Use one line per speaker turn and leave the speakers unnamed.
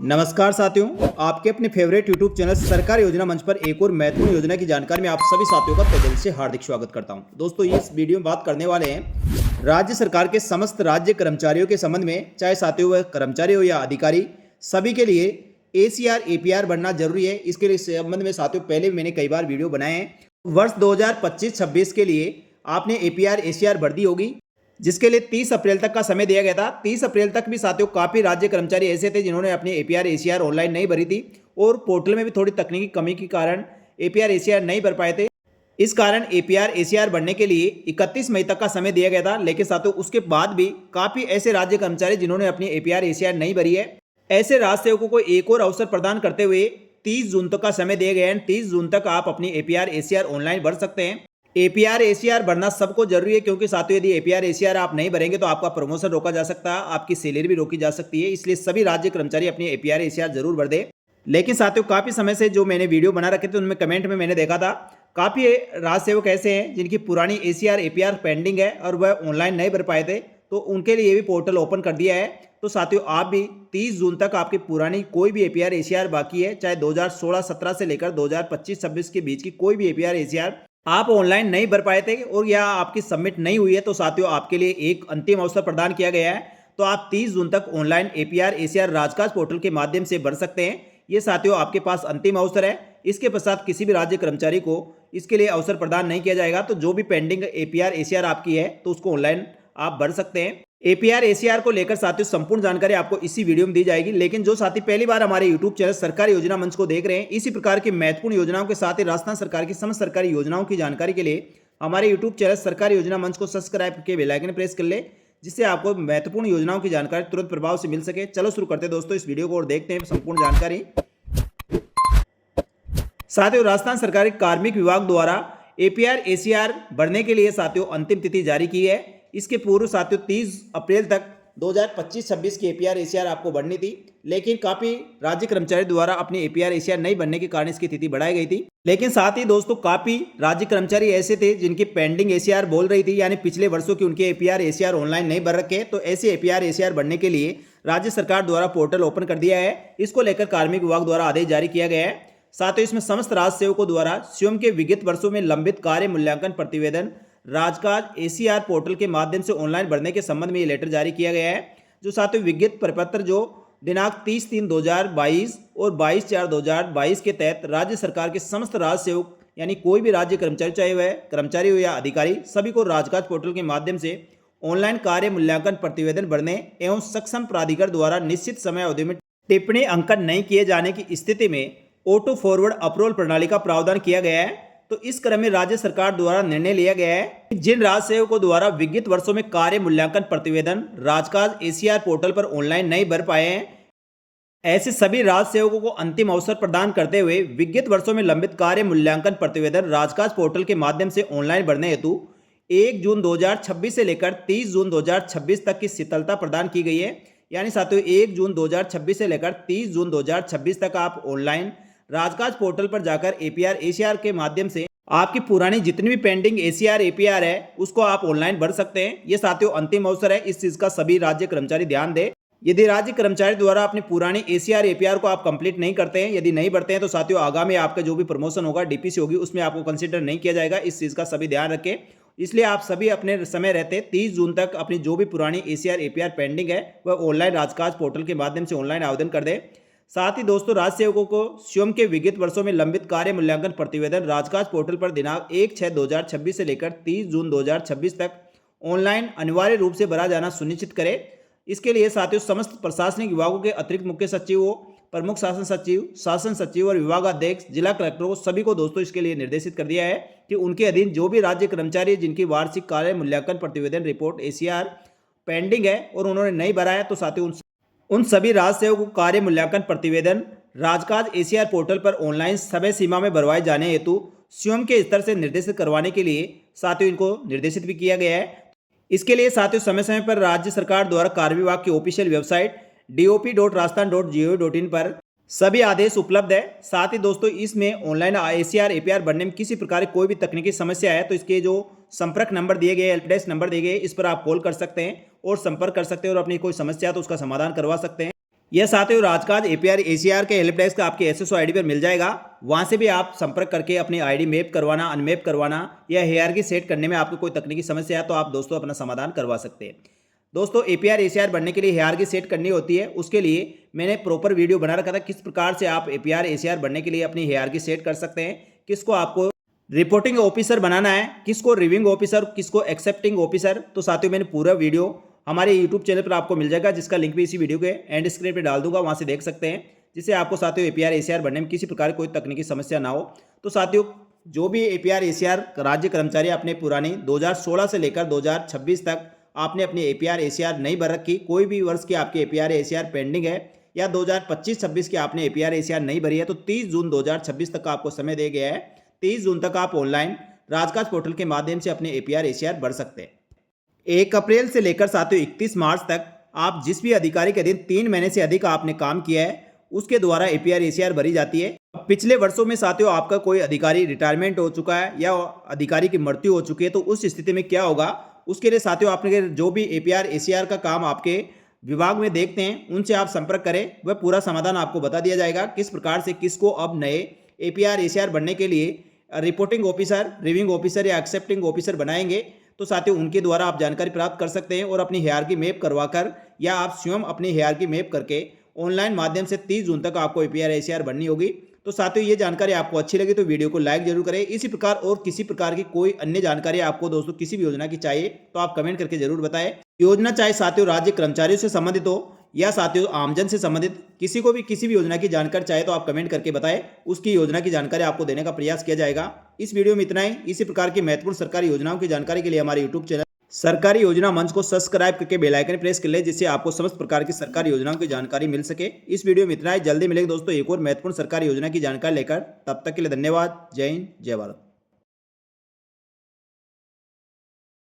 नमस्कार साथियों, आपके अपने फेवरेट यूट्यूब चैनल सरकार योजना मंच पर एक और महत्वपूर्ण योजना की जानकारी में आप सभी साथियों का तहे दिल से हार्दिक स्वागत करता हूं। दोस्तों, इस वीडियो में बात करने वाले हैं राज्य सरकार के समस्त राज्य कर्मचारियों के संबंध में। चाहे साथियों वह कर्मचारी हो या अधिकारी, सभी के लिए एसीआर एपीआर बनना जरूरी है। इसके लिए संबंध में साथियों पहले भी मैंने कई बार वीडियो बनाए हैं। वर्ष 2025-26 के लिए आपने एपीआर एसीआर भर दी होगी, जिसके लिए 30 अप्रैल तक का समय दिया गया था। 30 अप्रैल तक भी साथियों काफ़ी राज्य कर्मचारी ऐसे थे जिन्होंने अपनी एपीआर एसीआर ऑनलाइन नहीं भरी थी और पोर्टल में भी थोड़ी तकनीकी कमी के कारण एपीआर एसीआर नहीं भर पाए थे। इस कारण एपीआर एसीआर भरने के लिए 31 मई तक का समय दिया गया था। लेकिन साथियों उसके बाद भी काफ़ी ऐसे राज्य कर्मचारी जिन्होंने अपनी एपीआर एसीआर नहीं भरी है, ऐसे राज्य सेवकों को एक और अवसर प्रदान करते हुए 30 जून तक का समय दिया गया है। 30 जून तक आप अपनी एपीआर एसीआर ऑनलाइन भर सकते हैं। एपीआर एसीआर भरना सबको जरूरी है, क्योंकि साथियों यदि एपीआर एसीआर आप नहीं भरेंगे तो आपका प्रमोशन रोका जा सकता है, आपकी सैलरी भी रोकी जा सकती है। इसलिए सभी राज्य कर्मचारी अपनी एपीआर एसीआर जरूर भर दे। लेकिन साथियों काफ़ी समय से जो मैंने वीडियो बना रखे थे उनमें कमेंट में मैंने देखा था काफ़ी राज्य सेवक ऐसे हैं जिनकी पुरानी एसीआर एपीआर पेंडिंग है और वह ऑनलाइन नहीं भर पाए थे, तो उनके लिए भी पोर्टल ओपन कर दिया है। तो साथियों आप भी 30 जून तक आपकी पुरानी कोई भी एपीआर एसीआर बाकी है, चाहे 2016-17 से लेकर 2025-26 के बीच की कोई भी एपीआर एसीआर आप ऑनलाइन नहीं भर पाए थे और या आपकी सबमिट नहीं हुई है, तो साथियों आपके लिए एक अंतिम अवसर प्रदान किया गया है। तो आप 30 जून तक ऑनलाइन एपीआर एसीआर राजकाज पोर्टल के माध्यम से भर सकते हैं। ये साथियों आपके पास अंतिम अवसर है। इसके पश्चात किसी भी राज्य कर्मचारी को इसके लिए अवसर प्रदान नहीं किया जाएगा। तो जो भी पेंडिंग एपीआर एसीआर आपकी है तो उसको ऑनलाइन आप भर सकते हैं। एपीआर एसीआर को लेकर साथियों संपूर्ण जानकारी आपको इसी वीडियो में दी जाएगी। लेकिन जो साथी पहली बार हमारे यूट्यूब चैनल सरकारी योजना मंच को देख रहे हैं, इसी प्रकार की महत्वपूर्ण योजनाओं के साथ ही राजस्थान सरकार की समस्त सरकारी योजनाओं की जानकारी के लिए हमारे यूट्यूब चैनल सरकारी योजना मंच को सब्सक्राइब करके बेल आइकन प्रेस कर ले, जिससे आपको महत्वपूर्ण योजनाओं की जानकारी तुरंत प्रभाव से मिल सके। चलो शुरू करते हैं दोस्तों इस वीडियो को और देखते हैं संपूर्ण जानकारी। साथियों राजस्थान सरकारी कार्मिक विभाग द्वारा एपीआर एसीआर भरने के लिए साथियों अंतिम तिथि जारी की है। इसके पूर्व साथियों 30 अप्रैल तक 2025-26 की एपीआर एसीआर आपको भरनी थी, लेकिन काफ़ी राज्य कर्मचारी द्वारा अपनी एपीआर एसीआर नहीं भरने के कारण इसकी तिथि बढ़ाई गई थी। लेकिन साथ ही दोस्तों काफ़ी राज्य कर्मचारी ऐसे थे जिनकी पेंडिंग एसीआर बोल रही थी, यानी पिछले वर्षों की उनके एपीआर एसीआर ऑनलाइन नहीं भर रखे। तो ऐसे एपीआर एसीआर भरने के लिए राज्य सरकार द्वारा पोर्टल ओपन कर दिया है। इसको लेकर कार्मिक विभाग द्वारा आदेश जारी किया गया है। साथ ही इसमें समस्त राज्य सेवकों द्वारा स्वयं के विगत वर्षों में लंबित कार्य मूल्यांकन प्रतिवेदन राजकाज एसीआर पोर्टल के माध्यम से ऑनलाइन भरने के संबंध में ये लेटर जारी किया गया है। जो साथियों विज्ञप्ति प्रपत्र जो दिनांक 30/3/2022 और 22/4/2022 के तहत राज्य सरकार के समस्त राज्य सेवक यानी कोई भी राज्य कर्मचारी, चाहे वह कर्मचारी हो या अधिकारी, सभी को राजकाज पोर्टल के माध्यम से ऑनलाइन कार्य मूल्यांकन प्रतिवेदन भरने एवं सक्षम प्राधिकरण द्वारा निश्चित समय अवधि में टिप्पणी अंकन नहीं किए जाने की स्थिति में ऑटो फॉरवर्ड अप्रूवल प्रणाली का प्रावधान किया गया है। तो इस क्रम में राज्य सरकार द्वारा निर्णय लिया गया है कि जिन राज्य सेवकों द्वारा विगत वर्षों में कार्य मूल्यांकन प्रतिवेदन राजकाज एसीआर पोर्टल पर ऑनलाइन नहीं भर पाए हैं, ऐसे सभी राज्य सेवकों को अंतिम अवसर प्रदान करते हुए विगत वर्षों में लंबित कार्य मूल्यांकन प्रतिवेदन राजकाज पोर्टल के माध्यम से ऑनलाइन भरने हेतु 1 जून 2026 से लेकर 30 जून 2026 तक की शीतलता प्रदान की गई है। यानी साथियों 1 जून 2026 से लेकर 30 जून 2026 तक आप ऑनलाइन राजकाज पोर्टल पर जाकर एपीआर एसीआर के माध्यम से आपकी पुरानी जितनी भी पेंडिंग एसीआर एपीआर है उसको आप ऑनलाइन भर सकते हैं। ये साथियों अंतिम अवसर है, इस चीज का सभी राज्य कर्मचारी ध्यान दें। यदि राज्य कर्मचारी द्वारा अपनी पुरानी एसीआर एपीआर को आप कंप्लीट नहीं करते हैं, यदि नहीं भरते हैं, तो साथियों आगामी आपका जो भी प्रमोशन होगा, डीपीसी होगी, उसमें आपको कंसिडर नहीं किया जाएगा। इस चीज का सभी ध्यान रखें। इसलिए आप सभी अपने समय रहते 30 जून तक अपनी जो भी पुरानी एसीआर एपीआर पेंडिंग है वह ऑनलाइन राजकाज पोर्टल के माध्यम से ऑनलाइन आवेदन कर दें। साथ ही दोस्तों राज्य सेवकों को स्वयं के विगत वर्षों में लंबित कार्य मूल्यांकन प्रतिवेदन राजकाज पोर्टल पर दिनांक 1/6/2026 से लेकर 30 जून 2026 तक ऑनलाइन अनिवार्य रूप से भरा जाना सुनिश्चित करें। इसके लिए साथियों समस्त प्रशासनिक विभागों के अतिरिक्त मुख्य सचिवों, प्रमुख शासन सचिव और विभागाध्यक्ष, जिला कलेक्टरों को सभी को दोस्तों इसके लिए निर्देशित कर दिया है कि उनके अधीन जो भी राज्य कर्मचारी जिनकी वार्षिक कार्य मूल्यांकन प्रतिवेदन रिपोर्ट एसीआर पेंडिंग है और उन्होंने नहीं भरा है, तो साथियों उन सभी राज्य सेवकों को कार्य मूल्यांकन प्रतिवेदन राजकाज एसीआर पोर्टल पर ऑनलाइन समय सीमा में भरवाए जाने हेतु स्वयं के स्तर से निर्देशित करवाने के लिए साथियों इनको निर्देशित भी किया गया है। इसके लिए साथियों समय समय पर राज्य सरकार द्वारा कार्य विभाग की ऑफिशियल वेबसाइट dop.rajasthan.gov.in पर सभी आदेश उपलब्ध है। साथ ही दोस्तों इसमें ऑनलाइन एसीआर एपीआर भरने में किसी प्रकार की कोई भी तकनीकी समस्या है तो इसके जो संपर्क नंबर दिए गए, हेल्प डेस्क नंबर दिए गए, इस पर आप कॉल कर सकते हैं और संपर्क कर सकते हैं और अपनी कोई समस्या है तो उसका समाधान करवा सकते हैं। यह साथियों राजकाज एपीआर एसीआर के हेल्प डेस्क आपके एसएसओ आईडी पर मिल जाएगा। वहां से भी आप संपर्क करके अपनी आईडी मैप करवाना, अनमैप करवाना या हायरार्की सेट करने में आपको कोई तकनीकी समस्या है तो आप दोस्तों अपना समाधान करवा सकते हैं। दोस्तों एपीआर एसीआर बनने के लिए हायरार्की सेट करनी होती है, उसके लिए मैंने प्रॉपर वीडियो बना रखा था किस प्रकार से आप एपीआर एसीआर बनने के लिए अपनी हायरार्की सेट कर सकते हैं, किसको आपको रिपोर्टिंग ऑफिसर बनाना है, किसको रिव्यूइंग ऑफिसर, किसको एक्सेप्टिंग ऑफिसर। तो साथियों मैंने पूरा वीडियो हमारे यूट्यूब चैनल पर आपको मिल जाएगा, जिसका लिंक भी इसी वीडियो के एंड स्क्रीन पे डाल दूंगा, वहां से देख सकते हैं, जिससे आपको साथियों एपीआर एसीआर बनने में किसी प्रकार की कोई तकनीकी समस्या ना हो। तो साथियों जो भी एपीआर एसीआर राज्य कर्मचारी अपने पुरानी 2016 से लेकर 2026 तक आपने अपनी एपीआर एसीआर नहीं भर रखी, कोई भी वर्ष की आपकी एपीआर एसीआर पेंडिंग है या 2025-26 की आपने एपीआर एसीआर नहीं भरी है तो 30 जून 2026 तक का आपको समय दिया गया है। 30 जून तक आप ऑनलाइन राजकाज पोर्टल के माध्यम से अपने एपीआर एसीआर भर सकते हैं। 1 अप्रैल से लेकर साथियों 31 मार्च तक आप जिस भी अधिकारी के अधीन 3 महीने से अधिक आपने काम किया है उसके द्वारा एपीआर एसीआर भरी जाती है। पिछले वर्षों में साथियों आपका कोई अधिकारी रिटायरमेंट हो चुका है या अधिकारी की मृत्यु हो चुकी है तो उस स्थिति में क्या होगा, उसके लिए साथियों आपने जो भी एपीआर एसीआर का काम आपके विभाग में देखते हैं उनसे आप संपर्क करें, वह पूरा समाधान आपको बता दिया जाएगा किस प्रकार से किसको अब नए एपीआर एसीआर बनने के लिए रिपोर्टिंग ऑफिसर, रिव्यूइंग ऑफिसर या एक्सेप्टिंग ऑफिसर बनाएंगे। तो साथियों उनके द्वारा आप जानकारी प्राप्त कर सकते हैं और अपनी हायरार्की मैप करवाकर या आप स्वयं अपनी हायरार्की मैप करके ऑनलाइन माध्यम से 30 जून तक आपको एपीआर एसीआर बननी होगी। तो साथियों ये जानकारी आपको अच्छी लगी तो वीडियो को लाइक जरूर करें। इसी प्रकार और किसी प्रकार की कोई अन्य जानकारी आपको दोस्तों किसी भी योजना की चाहिए तो आप कमेंट करके जरूर बताएं। योजना चाहे साथियों राज्य कर्मचारियों से संबंधित हो या साथियों आमजन से संबंधित किसी को भी किसी भी योजना की जानकारी चाहे तो आप कमेंट करके बताएं, उसकी योजना की जानकारी आपको देने का प्रयास किया जाएगा। इस वीडियो में इतना ही। इसी प्रकार की महत्वपूर्ण सरकारी योजनाओं की जानकारी के लिए हमारे यूट्यूब चैनल सरकारी योजना मंच को सब्सक्राइब करके बेल आइकन प्रेस कर ले, जिससे आपको समस्त प्रकार की सरकारी योजनाओं की जानकारी मिल सके। इस वीडियो में इतना ही। जल्दी मिलेंगे दोस्तों एक और महत्वपूर्ण सरकारी योजना की जानकारी लेकर। तब तक के लिए धन्यवाद। जय हिंद, जय भारत।